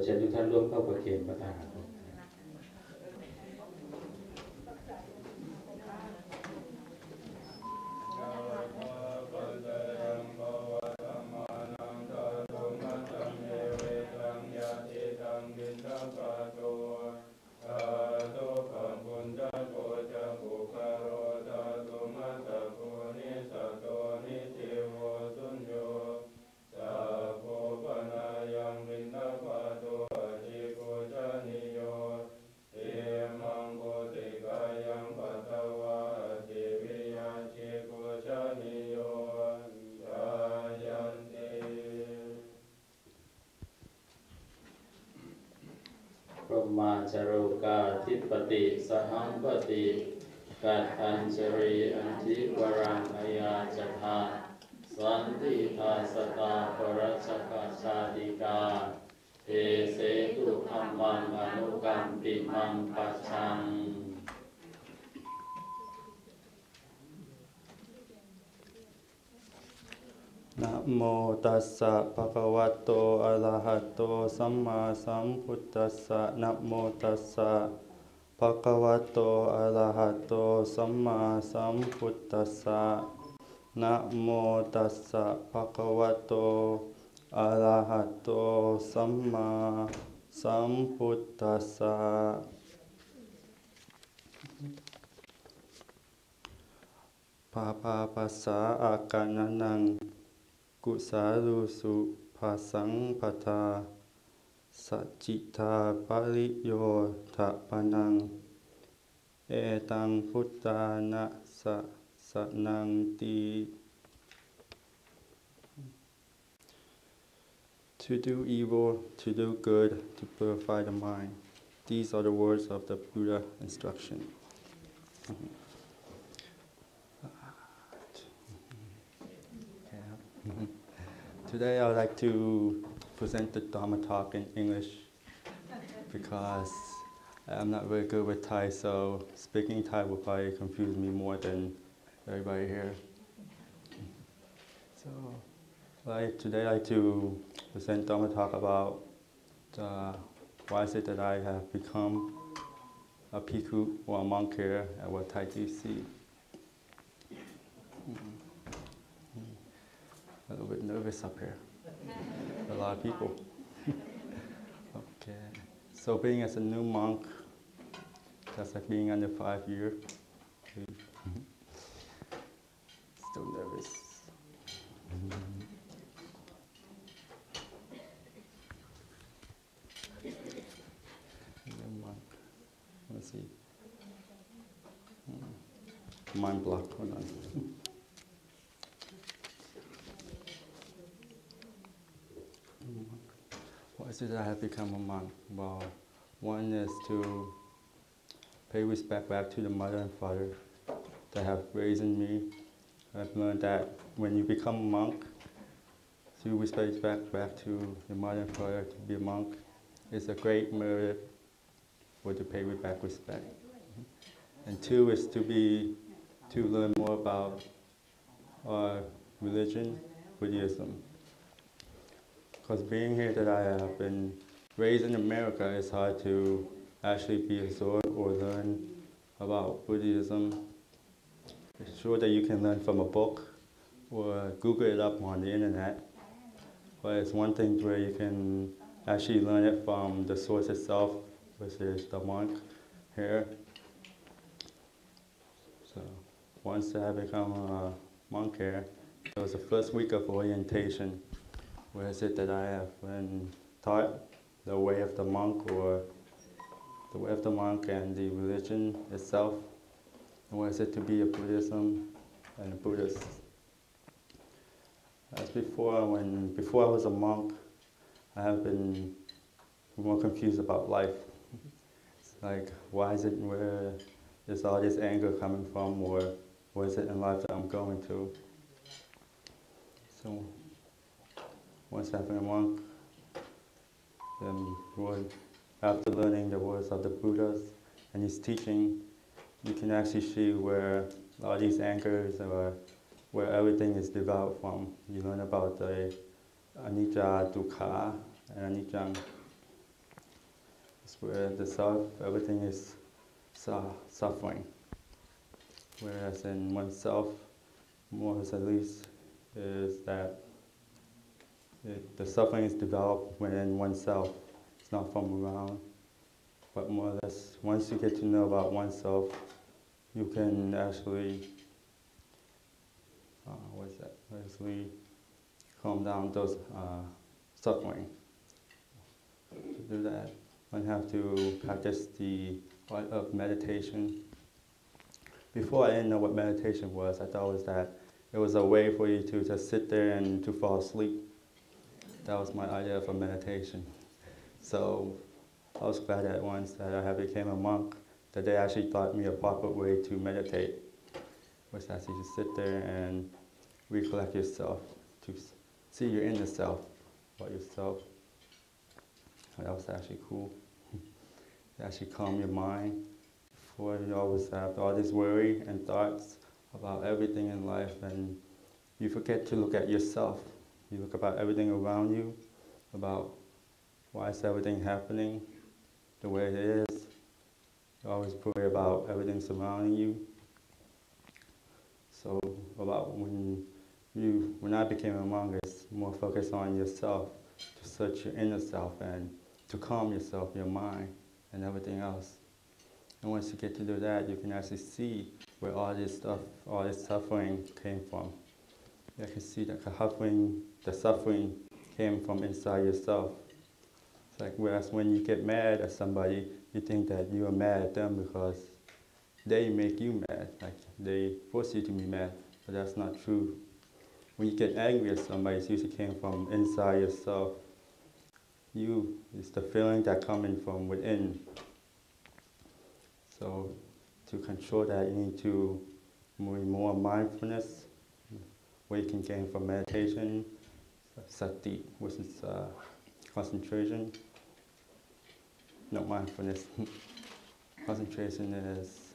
เชิญทุกท่านร่วมเข้าประเคนพระทหารมาจารุกาธิปติสหัมปติกัตถัญจริอันธิวรังอายาจทาสันติทาสตาปรัชกาชาติกาเอเสตุธัมมังอนุกัมปิมังปัจฉังนะโมตัสสะภะคะวะโตอะระหะโตสัมมาสัมพุทธัสสะนะโมตัสสะภะคะวะโตอะระหะโตสัมมาสัมพุทธัสสะนะโมตัสสะภะคะวะโตอะระหะโตสัมมาสัมพุทธัสสะปาปาปัสสะอาการนังกุสาลุสุภาสังปทาสัจจิตาปริโยทะปนังเอตังพุทธานะสะสนังติ To do evil, to do good, to purify the mind. These are the words of the Buddha instruction. Today I would like to present the Dhamma talk in English because I'm not very good with Thai, so speaking Thai will probably confuse me more than everybody here. So today I like to present Dhamma talk about why is it that I have become a bhikkhu or a monk here at Wat Thai DC. A little bit nervous up here. A lot of people. Okay. So being as a new monk, that's like being under 5 years. Still nervous. New monk. Let's see. Mind block. Hold on. Why is it that I have become a monk? Well, one is to pay respect back to the mother and father that have raised me. I've learned that when you become a monk, to respect back to your mother and father to be a monk is a great merit for to pay back respect. And two is to learn more about our religion, Buddhism. Because being here that I have been raised in America, it's hard to actually be absorbed or learn about Buddhism. It's sure that you can learn from a book or Google it up on the internet, but it's one thing where you can actually learn it from the source itself, which is the monk here. So once I become a monk here, it was the first week of orientation. Where is it that I have been taught the way of the monk or the way of the monk and the religion itself? And what is it to be a Buddhism and a Buddhist? As before I was a monk, I have been more confused about life. It's like, why is it where is all this anger coming from, or what is it in life that I'm going to? So once I've been a monk, then after learning the words of the Buddhas and his teaching, you can actually see where all these angers or where everything is developed from. You learn about the anicca, dukkha, and anicca. where the self, everything is suffering. Whereas in oneself, more at least, is that the suffering is developed within oneself. It's not from around, but more or less, once you get to know about oneself, you can actually, actually calm down those suffering. To do that, one have to practice the art of meditation. Before I didn't know what meditation was. I thought it was that it was a way for you to just sit there and to fall asleep. That was my idea for meditation. So I was glad that once that I became a monk, that they actually taught me a proper way to meditate, which is actually to sit there and recollect yourself, to see your inner self, about yourself. That was actually cool. To actually calm your mind. Before you always have all this worry and thoughts about everything in life, and you forget to look at yourself. You look about everything around you, about why is everything happening the way it is. You always worry about everything surrounding you. So about when I became a monk, it's more focused on yourself, to search your inner self and to calm yourself, your mind, and everything else. And once you get to do that, you can actually see where all this suffering came from. You can see that the suffering came from inside yourself. It's like, whereas when you get mad at somebody, you think that you are mad at them because they make you mad, like they force you to be mad, but that's not true. When you get angry at somebody, it usually came from inside yourself. It's the feeling that coming from within. So to control that, you need to more mindfulness, where you can gain from meditation, sati, which is concentration. No, mindfulness. Concentration is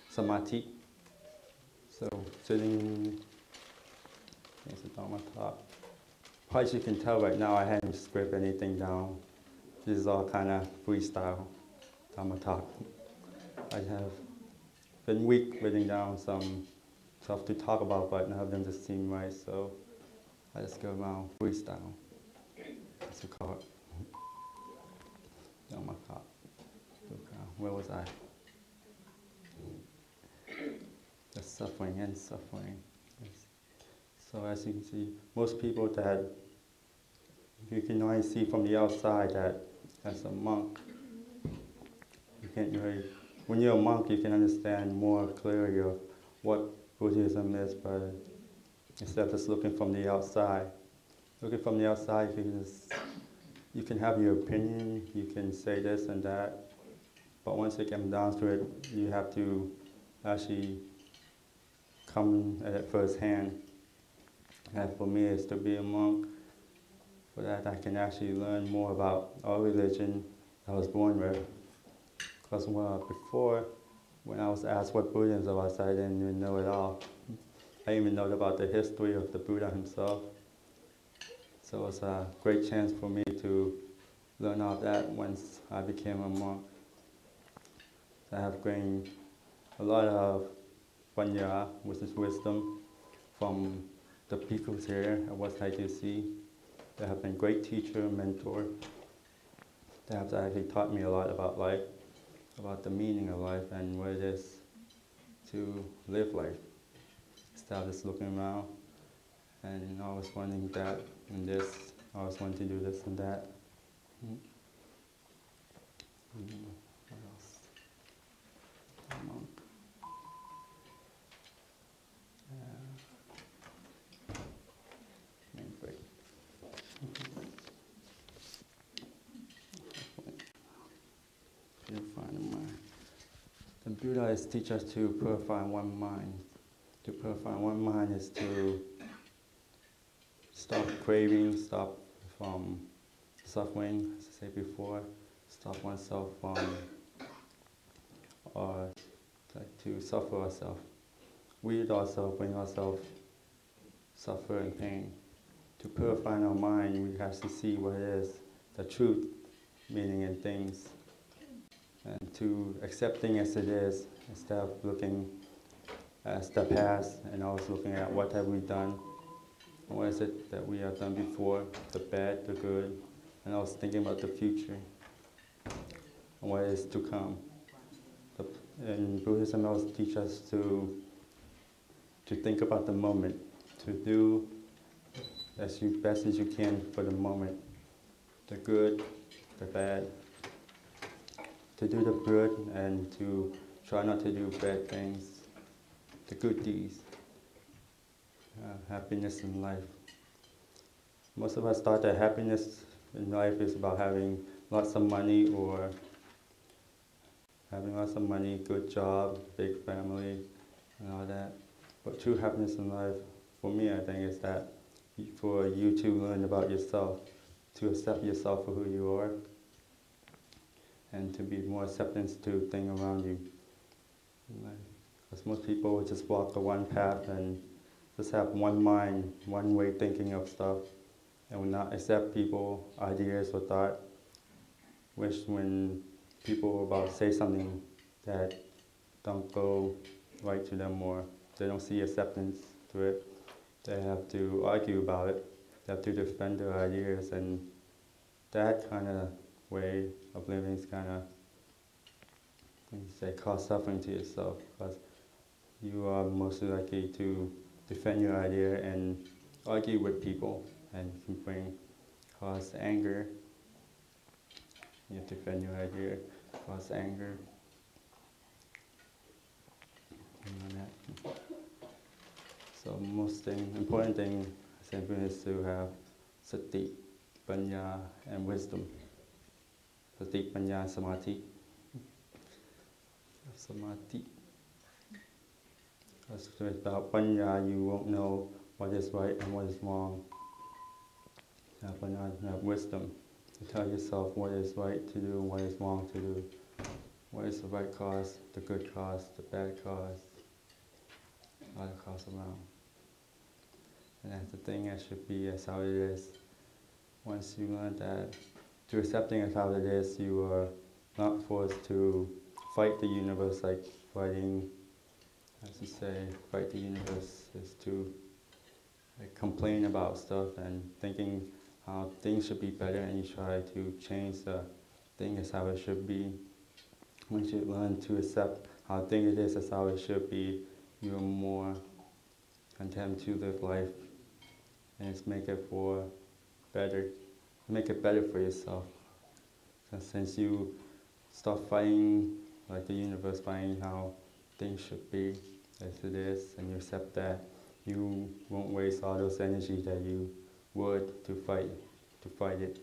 samadhi. So sitting, it's a Dhamma talk. Probably as you can tell right now, I haven't scripted anything down. This is all kind of freestyle Dhamma talk. I have been weak writing down some stuff to talk about, but none of them just seem right, so I just go around freestyle. That's what we call it. Dhamma talk. Where was I? The suffering and suffering. So as you can see, most people that you can only see from the outside that as a monk, you can't really, when you're a monk, you can understand more clearly of what Buddhism is, but instead of just looking from the outside. Looking from the outside, you can have your opinion, you can say this and that, but once you come down to it, you have to actually come at it firsthand. And for me, it's to be a monk. For that, I can actually learn more about our religion I was born with. Because before, when I was asked what Buddhism was, I didn't even know it all. I didn't even know about the history of the Buddha himself. So it was a great chance for me to learn all that once I became a monk. So I have gained a lot of panya, which is wisdom, from the peoples here at West ITC. They have been great teacher, mentor. They have actually taught me a lot about life, about the meaning of life and what it is to live life. Instead of just looking around and always wanting that and this, always wanting to do this and that. What else? Monk. The Buddha teaches us to purify one mind. To purify one mind is to stop craving, stop from suffering, as I said before, stop oneself from, or to suffer ourselves. We ourselves bring ourselves suffer and pain. To purify our mind, we have to see what it is, the truth, meaning in things, and to accepting as it is instead of looking at the past and always looking at what have we done, what is it that we have done before, the bad, the good, and also thinking about the future and what is to come. And Buddhism also teaches us to think about the moment, to do as best as you can for the moment, the good, the bad, to do the good and to try not to do bad things, the good deeds, happiness in life. Most of us thought that happiness in life is about having lots of money or having lots of money, good job, big family, and all that. But true happiness in life, for me, I think, is that for you to learn about yourself, to accept yourself for who you are, and to be more acceptance to things around you. Because most people will just walk a one path and just have one mind, one way thinking of stuff, and will not accept people, ideas, or thought. Which when people about say something that don't go right to them or they don't see acceptance to it, they have to argue about it, they have to defend their ideas, and that kind of way of living is kind of, cause suffering to yourself, because you are mostly likely to defend your idea and argue with people, and can cause anger. You defend your idea, cause anger. So important thing, simply is to have sati, panya, and wisdom. Sati, panya, samadhi. Samadhi. Because without panya, you won't know what is right and what is wrong. Panya, have wisdom to tell yourself what is right to do and what is wrong to do. What is the right cause, the good cause, the bad cause, all the cause around. And that's the thing that should be as how it is. Once you learn that, to accepting as how it is, you are not forced to fight the universe like fighting, as you say, fight the universe is to complain about stuff and thinking how things should be better, and you try to change the thing as how it should be. Once you learn to accept how thing it is as how it should be, you're more content to live life and just make it better for yourself. So since you stop fighting like the universe, fighting how things should be as it is, and you accept that, you won't waste all those energy that you would to fight it.